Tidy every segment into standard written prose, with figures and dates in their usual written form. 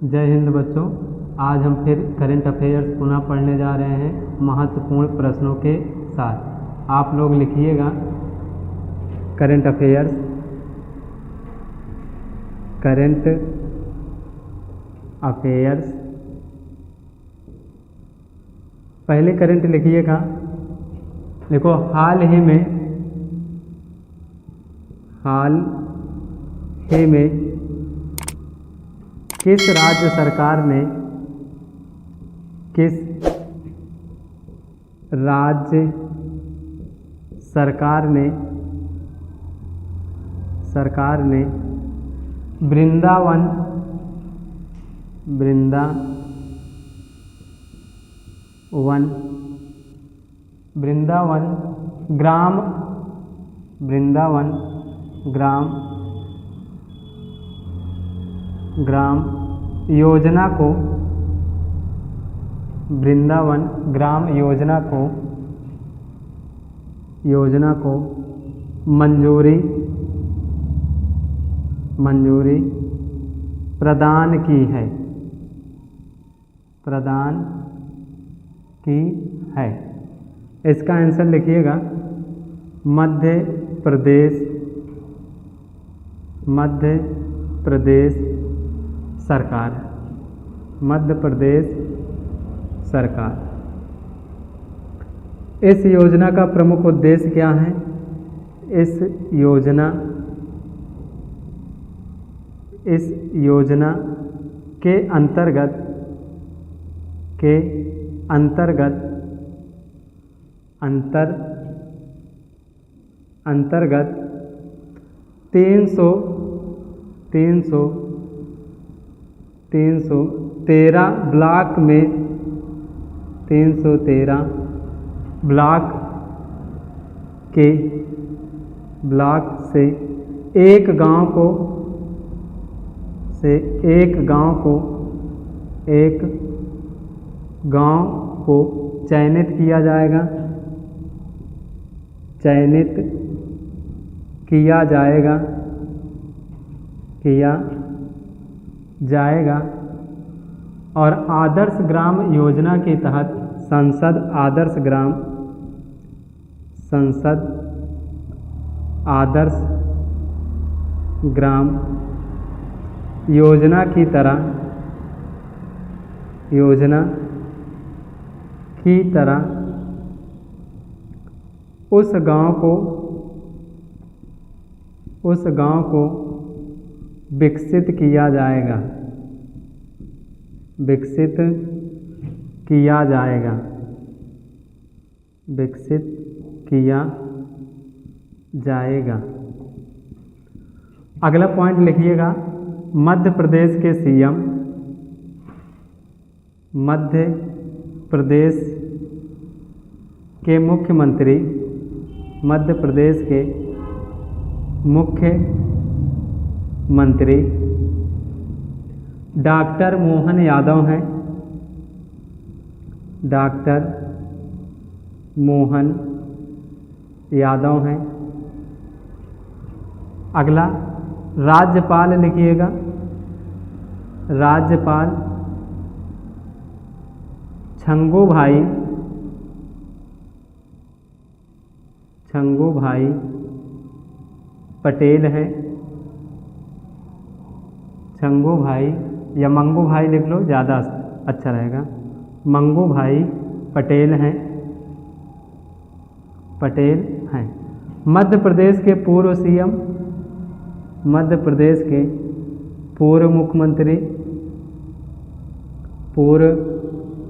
जय हिंद बच्चों। आज हम फिर करंट अफेयर्स पुनः पढ़ने जा रहे हैं महत्वपूर्ण प्रश्नों के साथ। आप लोग लिखिएगा करंट अफेयर्स, करंट अफेयर्स। पहले करंट लिखिएगा, देखो हाल ही में किस राज्य सरकार ने वृंदावन ग्राम योजना को मंजूरी प्रदान की है। इसका आंसर लिखिएगा मध्य प्रदेश सरकार। इस योजना का प्रमुख उद्देश्य क्या है? इस योजना के अंतर्गत 313 ब्लॉक से एक गांव को चयनित किया जाएगा और आदर्श ग्राम योजना के तहत संसद आदर्श ग्राम योजना की तरह उस गांव को विकसित किया जाएगा। अगला पॉइंट लिखिएगा, मध्य प्रदेश के मुख्यमंत्री डॉक्टर मोहन यादव हैं। अगला राज्यपाल लिखिएगा, राज्यपाल छंगू भाई पटेल हैं। छंगू भाई या मंगू भाई लिख लो, ज़्यादा अच्छा रहेगा। मंगू भाई पटेल हैं। मध्य प्रदेश के पूर्व सीएम, पूर्व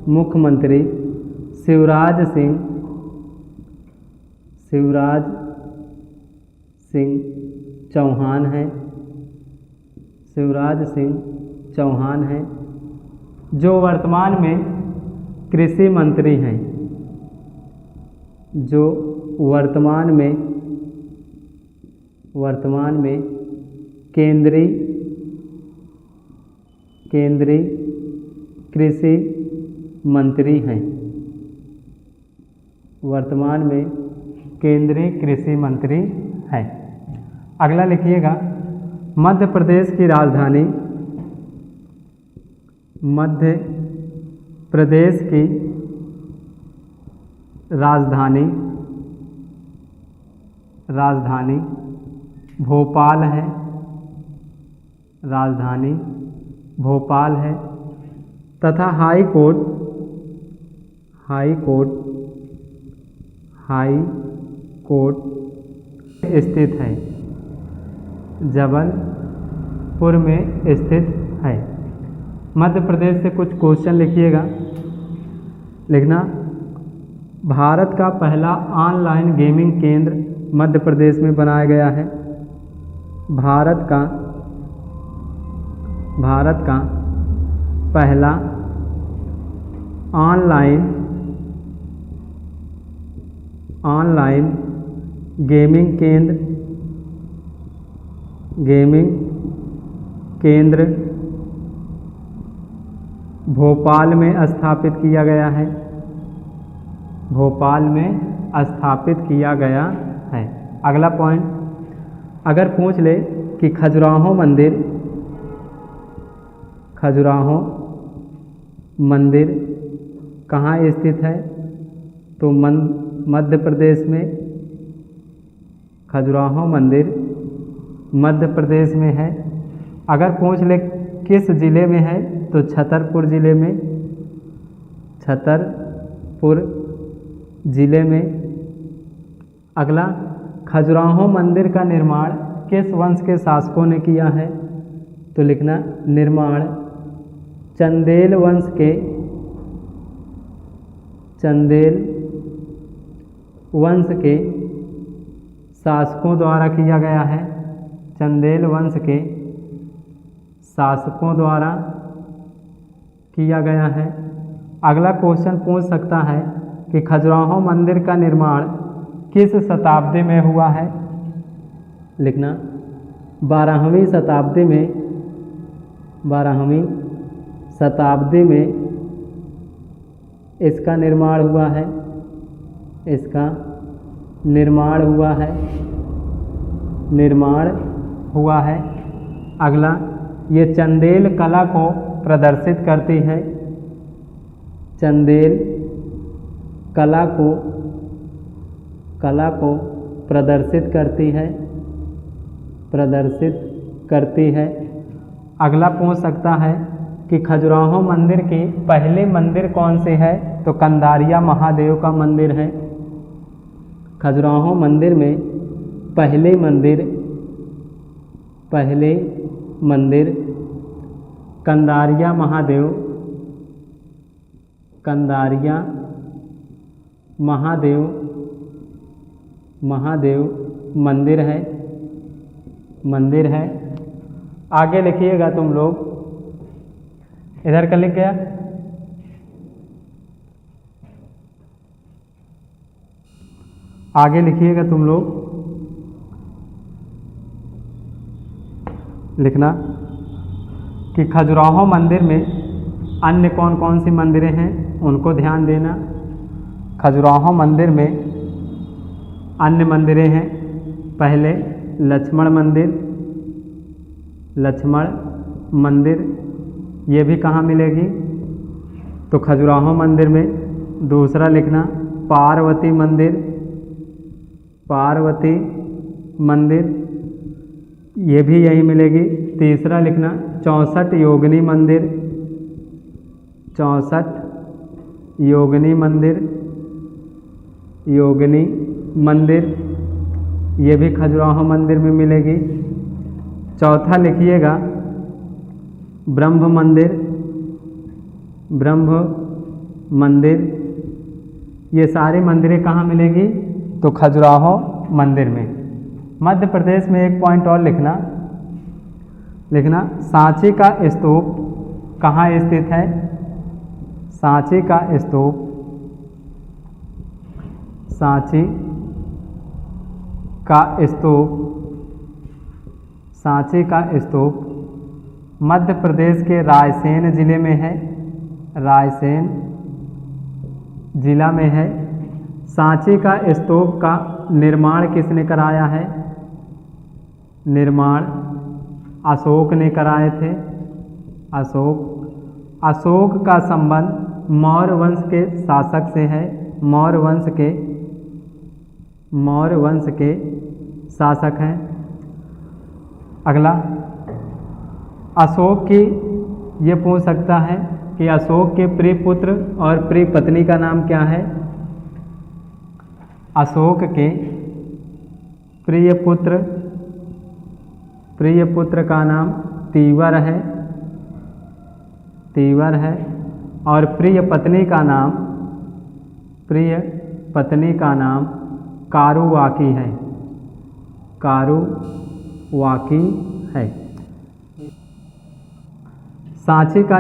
मुख्यमंत्री शिवराज सिंह चौहान हैं, जो वर्तमान में कृषि मंत्री हैं। केंद्रीय कृषि मंत्री हैं। अगला लिखिएगा, मध्य प्रदेश की राजधानी मध्य प्रदेश की राजधानी भोपाल है। राजधानी भोपाल है तथा हाई कोर्ट स्थित है, जबलपुर में स्थित है। मध्य प्रदेश से कुछ क्वेश्चन लिखिएगा। लिखना, भारत का पहला ऑनलाइन गेमिंग केंद्र मध्य प्रदेश में बनाया गया है। भारत का पहला ऑनलाइन गेमिंग केंद्र भोपाल में स्थापित किया गया है। भोपाल में स्थापित किया गया है। अगला पॉइंट, अगर पूछ ले कि खजुराहो मंदिर कहाँ स्थित है, तो मध्य प्रदेश में खजुराहो मंदिर मध्य प्रदेश में है। अगर पूछ ले किस ज़िले में है, तो छतरपुर ज़िले में। अगला, खजुराहो मंदिर का निर्माण किस वंश के शासकों ने किया है, तो लिखना, निर्माण चंदेल वंश के शासकों द्वारा किया गया है। चंदेल वंश के शासकों द्वारा किया गया है। अगला क्वेश्चन पूछ सकता है कि खजुराहो मंदिर का निर्माण किस शताब्दी में हुआ है। लिखना, 12वीं शताब्दी में इसका निर्माण हुआ है। अगला, ये चंदेल कला को प्रदर्शित करती है। चंदेल कला को प्रदर्शित करती है। अगला पूछ सकता है कि खजुराहो मंदिर की पहली मंदिर कौन सी है, तो कंदारिया महादेव का मंदिर है। खजुराहो मंदिर में पहली मंदिर कंदारिया महादेव मंदिर है। आगे लिखिएगा तुम लोग, इधर का लिख गया। आगे लिखिएगा तुम लोग, लिखना कि खजुराहो मंदिर में अन्य कौन कौन सी मंदिरें हैं, उनको ध्यान देना। खजुराहो मंदिर में अन्य मंदिरें हैं। पहले लक्ष्मण मंदिर, ये भी कहाँ मिलेगी, तो खजुराहो मंदिर में। दूसरा लिखना पार्वती मंदिर, ये भी यही मिलेगी। तीसरा लिखना 64 योगिनी मंदिर, ये भी खजुराहो मंदिर में मिलेगी। चौथा लिखिएगा ब्रह्म मंदिर, ये सारी मंदिरें कहाँ मिलेगी, तो खजुराहो मंदिर में। मध्य प्रदेश में एक पॉइंट और लिखना सांची का स्तूप कहाँ स्थित है। सांची का स्तूप मध्य प्रदेश के रायसेन जिले में है। रायसेन जिला में है। सांची का स्तूप का निर्माण किसने कराया है, निर्माण अशोक ने कराए थे। अशोक का संबंध मौर्य वंश के शासक से है, मौर्य वंश के शासक हैं। अगला, अशोक की ये पूछ सकता है कि अशोक के प्रिय पुत्र और प्रिय पत्नी का नाम क्या है। अशोक के प्रिय पुत्र का नाम तीवर है और प्रिय पत्नी का नाम कारुवाकी है। सांची का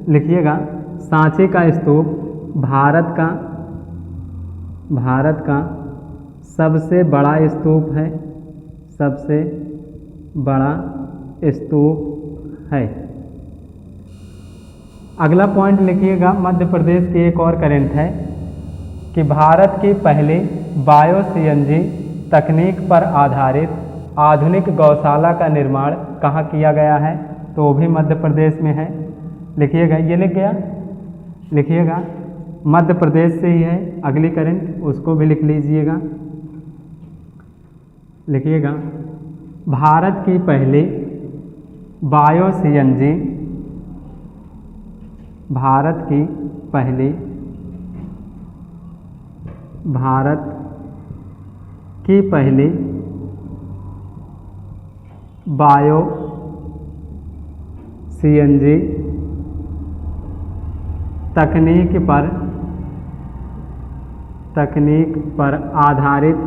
लिखिएगा, सांची का स्तूप भारत का सबसे बड़ा स्तूप है, सबसे बड़ा स्तूप है। अगला पॉइंट लिखिएगा, मध्य प्रदेश की एक और करंट है कि भारत की पहली बायो सीएनजी तकनीक पर आधारित आधुनिक गौशाला का निर्माण कहाँ किया गया है, तो वो भी मध्य प्रदेश में है। लिखिएगा, ये लिख गया, लिखिएगा मध्य प्रदेश से ही है। अगली करंट उसको भी लिख लीजिएगा, लिखिएगा भारत की पहली बायो सीएनजी, भारत की पहली बायो सीएनजी तकनीक पर आधारित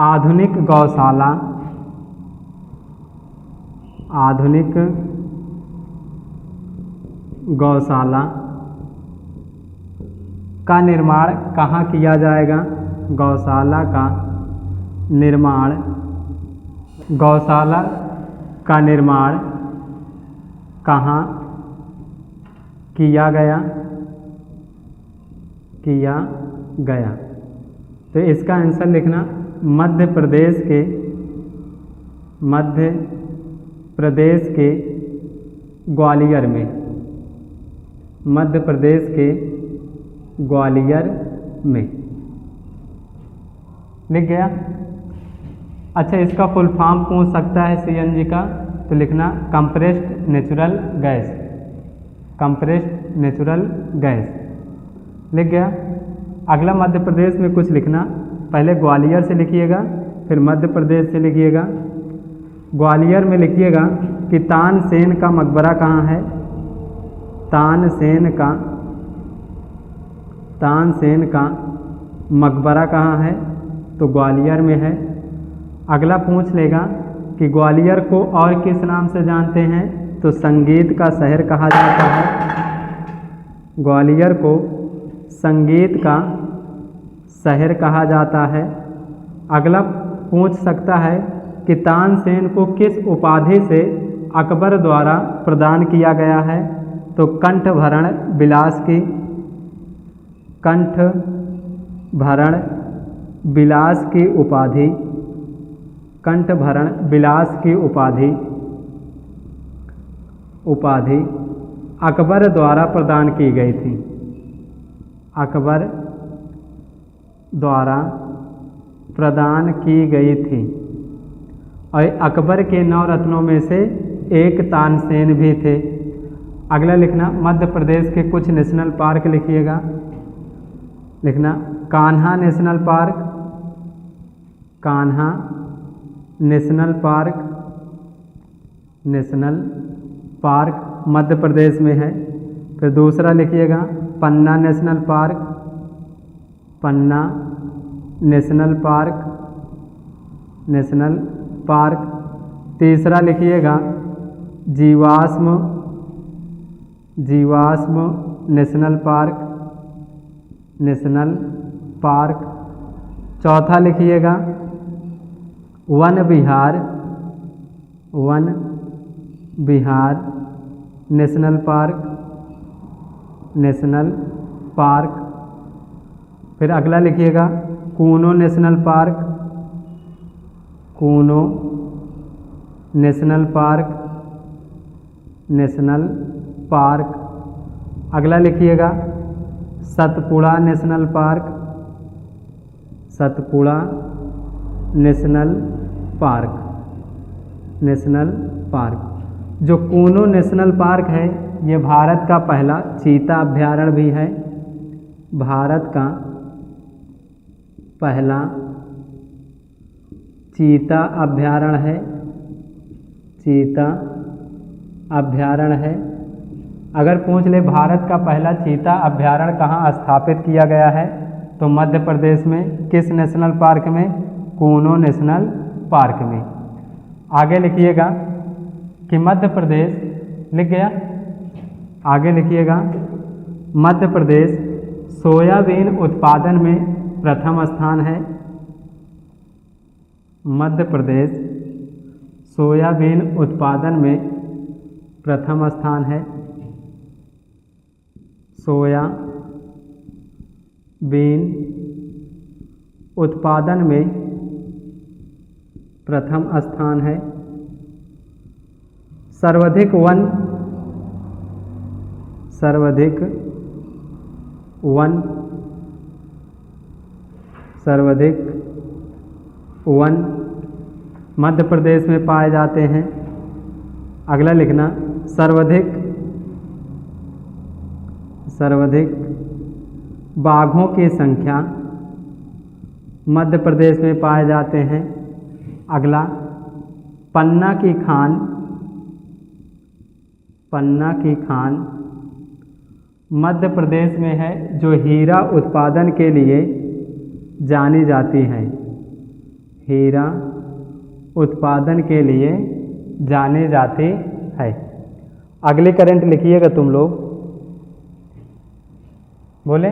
आधुनिक गौशाला का निर्माण कहाँ किया जाएगा। गौशाला का निर्माण कहाँ किया गया। तो इसका आंसर लिखना मध्य प्रदेश के ग्वालियर में, मध्य प्रदेश के ग्वालियर में। लिख गया। अच्छा, इसका फुल फॉर्म पूछ सकता है सीएनजी का, तो लिखना compressed natural gas, compressed natural gas. लिख गया। अगला मध्य प्रदेश में कुछ लिखना, पहले ग्वालियर से लिखिएगा फिर मध्य प्रदेश से लिखिएगा। ग्वालियर में लिखिएगा कि तानसेन का मकबरा कहाँ है। तानसेन का मकबरा कहाँ है, तो ग्वालियर में है। अगला पूछ लेगा कि ग्वालियर को और किस नाम से जानते हैं, तो संगीत का शहर कहा जाता है। ग्वालियर को संगीत का शहर कहा जाता है। अगला पूछ सकता है कि तानसेन को किस उपाधि से अकबर द्वारा प्रदान किया गया है, तो कंठभरण विलास की, कंठभरण विलास की उपाधि, कंठभरण विलास की उपाधि अकबर द्वारा प्रदान की गई थी। अकबर द्वारा प्रदान की गई थी। और अकबर के 9 रत्नों में से एक तानसेन भी थे। अगला लिखना मध्य प्रदेश के कुछ नेशनल पार्क लिखिएगा। लिखना Kanha national park, Kanha national park, national park Madhya Pradesh में है। फिर दूसरा लिखिएगा Panna national park, Panna national park, national park. तीसरा लिखिएगा जीवाश्म, जीवाश्म नेशनल पार्क, नेशनल पार्क। चौथा लिखिएगा वन विहार, वन विहार नेशनल पार्क, नेशनल पार्क। फिर अगला लिखिएगा Kuno national park, Kuno national park, national park. अगला लिखिएगा Satpura national park, Satpura national park, national park. जो कूनो नेशनल पार्क है ये भारत का पहला चीता अभयारण्य भी है, भारत का पहला चीता अभयारण्य है, चीता अभयारण्य है। अगर पूछ ले भारत का पहला चीता अभयारण्य कहाँ स्थापित किया गया है तो मध्य प्रदेश में। किस नेशनल पार्क में? कूनो नेशनल पार्क में। आगे लिखिएगा कि मध्य प्रदेश, लिख गया, आगे लिखिएगा मध्य प्रदेश सोयाबीन उत्पादन में प्रथम स्थान है, मध्य प्रदेश सोयाबीन उत्पादन में प्रथम स्थान है, सोयाबीन उत्पादन में प्रथम स्थान है। सर्वाधिक वन, सर्वाधिक वन, सर्वाधिक वन मध्य प्रदेश में पाए जाते हैं। अगला लिखना सर्वाधिक, सर्वाधिक बाघों की संख्या मध्य प्रदेश में पाए जाते हैं। अगला पन्ना की खान, पन्ना की खान मध्य प्रदेश में है जो हीरा उत्पादन के लिए जानी जाती है, हीरा उत्पादन के लिए जाने जाती है। अगली करंट लिखिएगा तुम लोग, बोले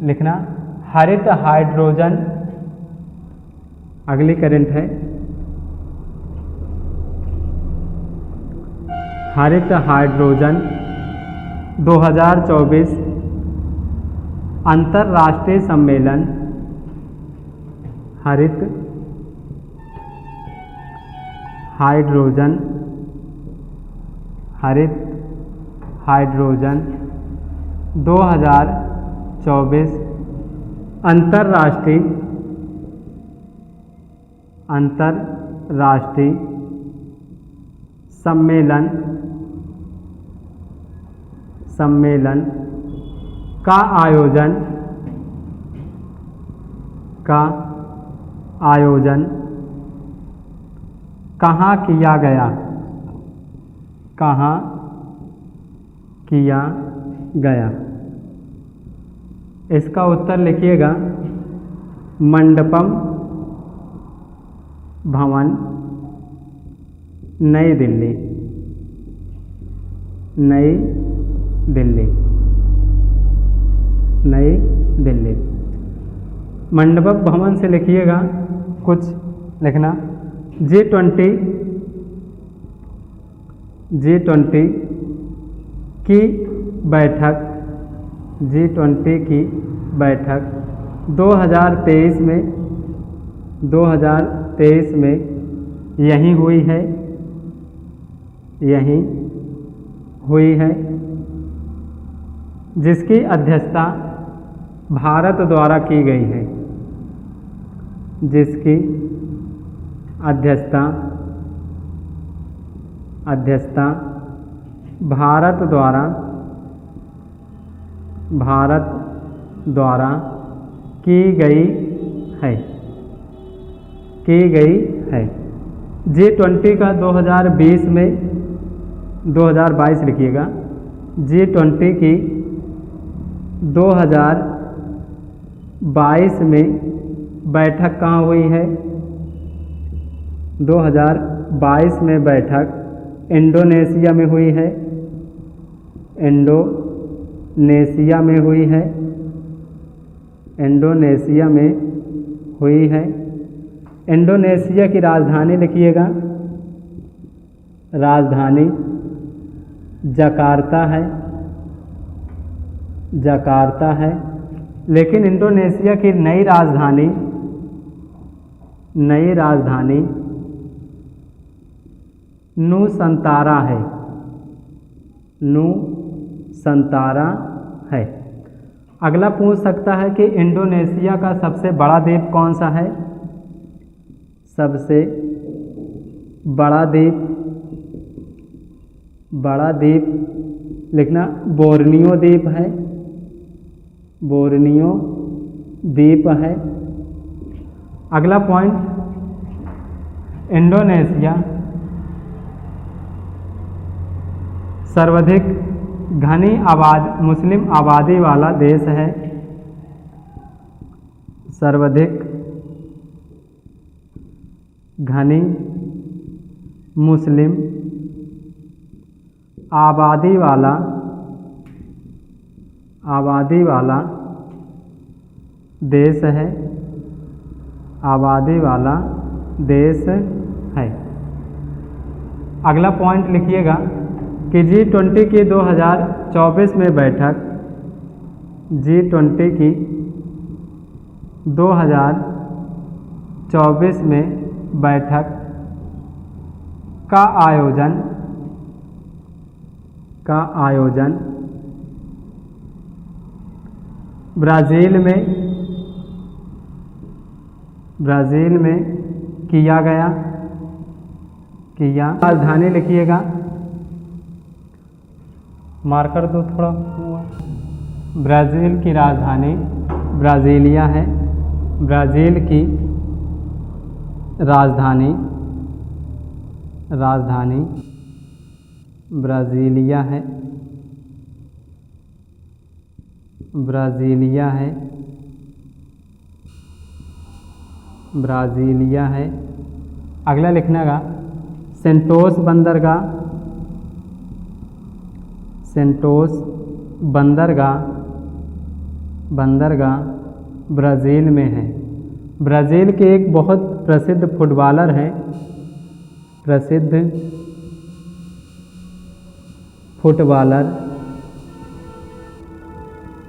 लिखना हरित हाइड्रोजन। अगली करंट है हरित हाइड्रोजन 2024 अंतर्राष्ट्रीय सम्मेलन, हरित हाइड्रोजन, हरित हाइड्रोजन 2024 अंतर्राष्ट्रीय, अंतर्राष्ट्रीय सम्मेलन, सम्मेलन का आयोजन, का आयोजन कहाँ किया गया, कहाँ किया गया? इसका उत्तर लिखिएगा मंडपम भवन, नई दिल्ली, नई दिल्ली, नई दिल्ली। मंडपम भवन से लिखिएगा कुछ लिखना G20 की बैठक, G20 की बैठक 2023 में, 2023 में यहीं हुई है, यहीं हुई है, जिसकी अध्यक्षता भारत द्वारा की गई है, जिसकी अध्यक्षता भारत द्वारा की गई है, की गई है। G20 का 2020 में, 2022 लिखिएगा, G20 की 2022 में बैठक कहाँ हुई है? 2022 में बैठक इंडोनेशिया में हुई है, इंडोनेशिया में हुई है, इंडोनेशिया में हुई है। इंडोनेशिया की राजधानी लिखिएगा, राजधानी जकार्ता है, जकार्ता है। लेकिन इंडोनेशिया की नई राजधानी, नई राजधानी नूसंतारा है, नूसंतारा है। अगला पूछ सकता है कि इंडोनेशिया का सबसे बड़ा द्वीप कौन सा है? सबसे बड़ा द्वीप लिखना बोर्नियो द्वीप है, बोर्नियो द्वीप है। अगला पॉइंट, इंडोनेशिया सर्वाधिक घनी मुस्लिम आबादी वाला देश है, सर्वाधिक घनी मुस्लिम आबादी वाला देश है, आबादी वाला देश है। अगला पॉइंट लिखिएगा कि G20 की 2024 में बैठक, G20 की 2024 में बैठक का आयोजन ब्राज़ील में किया गया। राजधानी लिखिएगा, मार्कर दो थोड़ा। ब्राज़ील की राजधानी ब्राज़ीलिया है, ब्राज़ील की राजधानी ब्राज़ीलिया है, ब्राज़ीलिया है। अगला लिखना का सेंटोस बंदरगाह ब्राज़ील में है। ब्राज़ील के एक बहुत प्रसिद्ध फुटबॉलर हैं,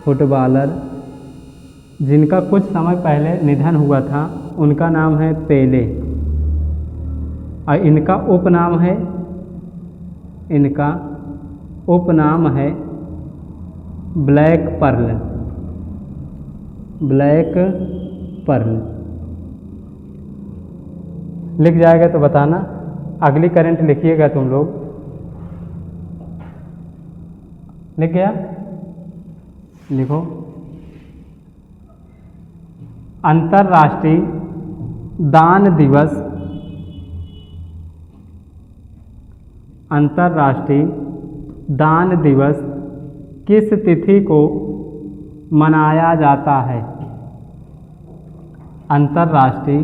फुटबॉलर जिनका कुछ समय पहले निधन हुआ था, उनका नाम है पेले और इनका उपनाम है ब्लैक पर्ल। लिख जाएगा तो बताना। अगली करंट लिखिएगा तुम लोग। लिख गया? लिखो। अंतर्राष्ट्रीय दान दिवस, अंतर्राष्ट्रीय दान दिवस किस तिथि को मनाया जाता है? अंतर्राष्ट्रीय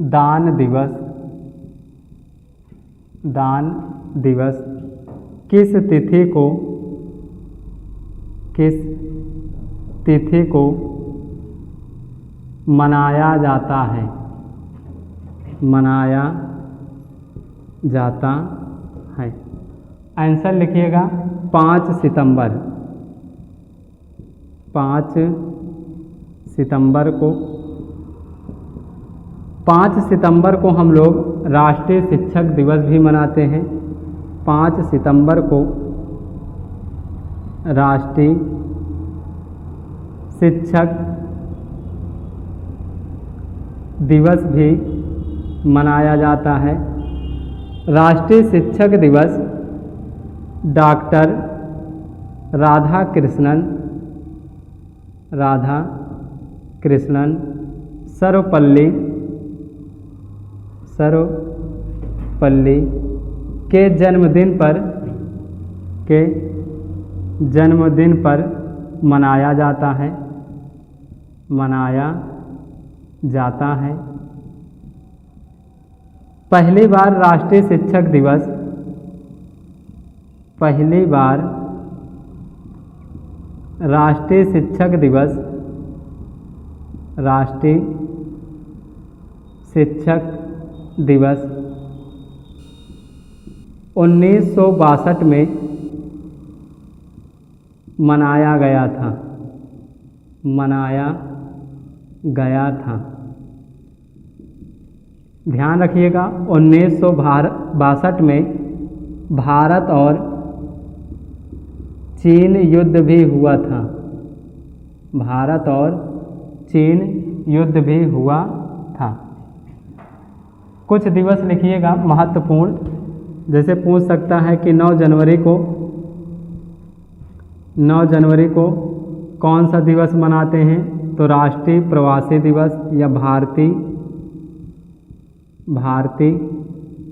दान दिवस किस तिथि को मनाया जाता है? आंसर लिखिएगा 5 सितंबर। 5 सितंबर को हम लोग राष्ट्रीय शिक्षक दिवस भी मनाते हैं। 5 सितंबर को राष्ट्रीय शिक्षक दिवस भी मनाया जाता है। राष्ट्रीय शिक्षक दिवस डॉक्टर राधाकृष्णन सर्वपल्ली के जन्मदिन पर मनाया जाता है। पहली बार राष्ट्रीय शिक्षक दिवस राष्ट्रीय शिक्षक दिवस 1962 में मनाया गया था, मनाया गया था। ध्यान रखिएगा 1962 में भारत और चीन युद्ध भी हुआ था, भारत और चीन युद्ध भी हुआ था। कुछ दिवस लिखिएगा महत्वपूर्ण, जैसे पूछ सकता है कि 9 जनवरी को कौन सा दिवस मनाते हैं, तो राष्ट्रीय प्रवासी दिवस या भारतीय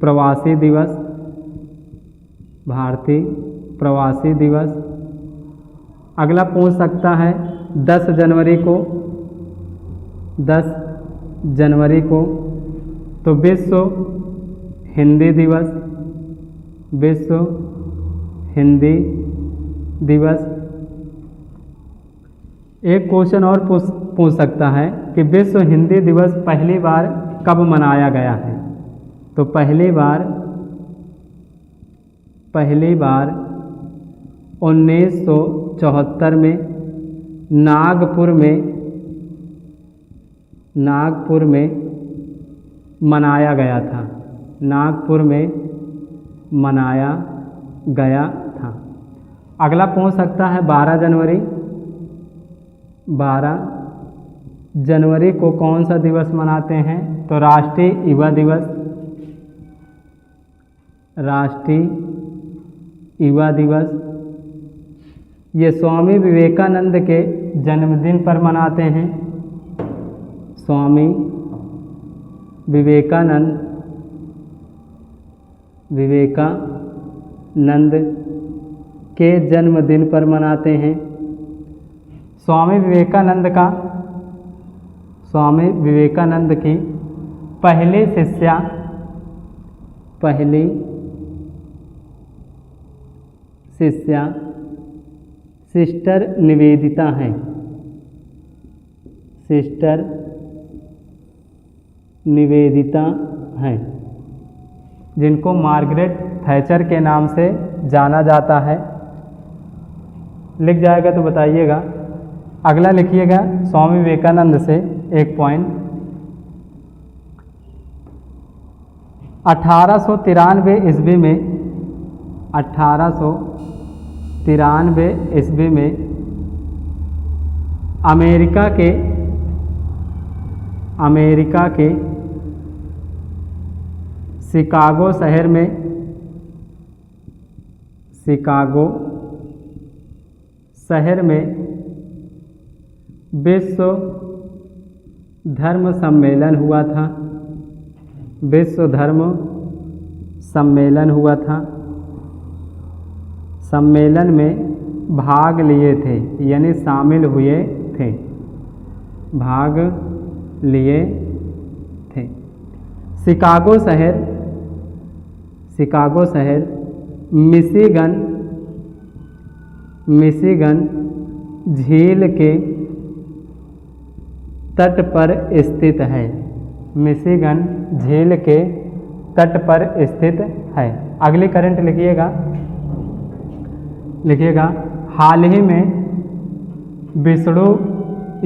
प्रवासी दिवस, भारतीय प्रवासी दिवस। अगला पूछ सकता है 10 जनवरी को तो विश्व हिंदी दिवस, विश्व हिंदी दिवस। एक क्वेश्चन और पूछ सकता है कि विश्व हिंदी दिवस पहली बार कब मनाया गया है, तो पहली बार 1974 में नागपुर में मनाया गया था, नागपुर में मनाया गया था। अगला पूछ सकता है 12 जनवरी को कौन सा दिवस मनाते हैं, तो राष्ट्रीय युवा दिवस, राष्ट्रीय युवा दिवस। ये स्वामी विवेकानंद के जन्मदिन पर मनाते हैं, स्वामी विवेकानंद के जन्मदिन पर मनाते हैं। स्वामी विवेकानंद की पहली शिष्या सिस्टर निवेदिता हैं, सिस्टर निवेदिता हैं, जिनको मार्गरेट थैचर के नाम से जाना जाता है। लिख जाएगा तो बताइएगा। अगला लिखिएगा स्वामी विवेकानंद से एक पॉइंट। 1893 ईस्वी में 1893 ईस्वी में अमेरिका के शिकागो शहर में विश्व धर्म सम्मेलन हुआ था, विश्व धर्म सम्मेलन हुआ था। सम्मेलन में भाग लिए थे, यानी शामिल हुए थे, भाग लिए थे। शिकागो शहर मिशिगन झील के तट पर स्थित है, मिशिगन झील के तट पर स्थित है। अगली करंट लिखिएगा हाल ही में विष्णु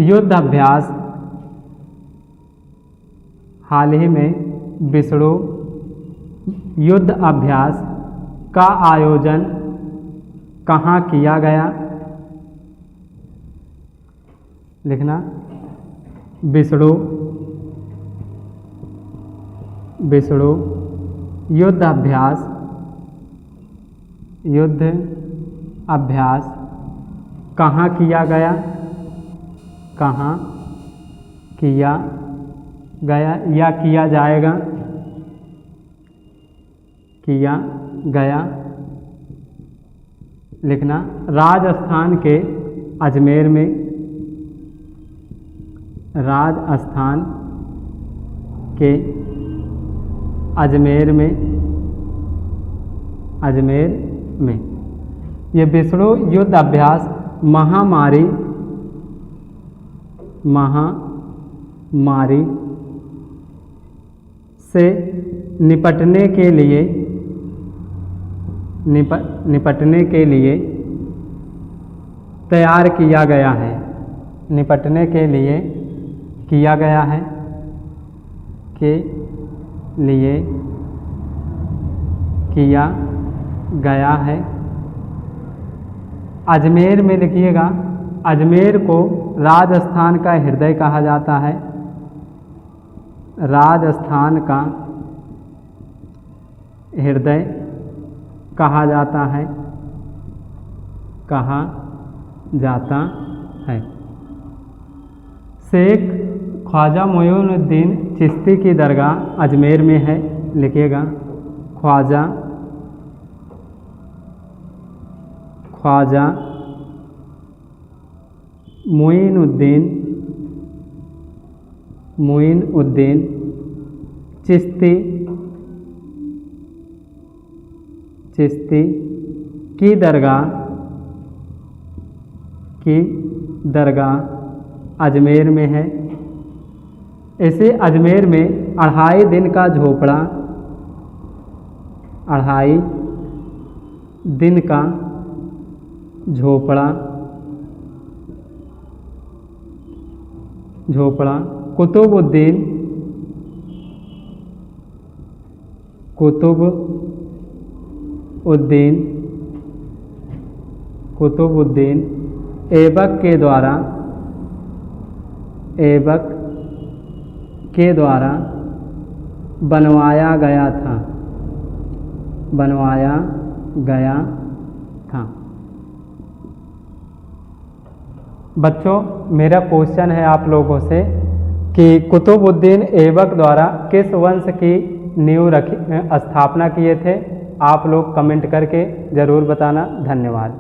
युद्ध अभ्यास, हाल ही में विष्णु युद्ध अभ्यास का आयोजन कहाँ किया गया, लिखना विष्णु युद्ध अभ्यास कहाँ किया गया, कहाँ किया गया या किया जाएगा, किया गया। लिखना राजस्थान के अजमेर में, राजस्थान के अजमेर में ये विष्णु युद्ध अभ्यास महामारी से निपटने तैयार किया गया है, निपटने के लिए किया गया है, के लिए किया गया है। अजमेर में लिखिएगा, अजमेर को राजस्थान का हृदय कहा जाता है, राजस्थान का हृदय कहा जाता है, कहा जाता है। शेख ख्वाजा मोइनुद्दीन चिश्ती की दरगाह अजमेर में है, लिखिएगा ख्वाजा मोइनुद्दीन चिश्ती की दरगाह अजमेर में है। इसे अजमेर में 2.5 दिन का झोपड़ा, 2.5 दिन का झोपड़ा कुतुबुद्दीन ऐबक के द्वारा बनवाया गया था। बच्चों, मेरा क्वेश्चन है आप लोगों से कि कुतुबुद्दीन ऐबक द्वारा किस वंश की नींव स्थापना किए थे? आप लोग कमेंट करके ज़रूर बताना। धन्यवाद।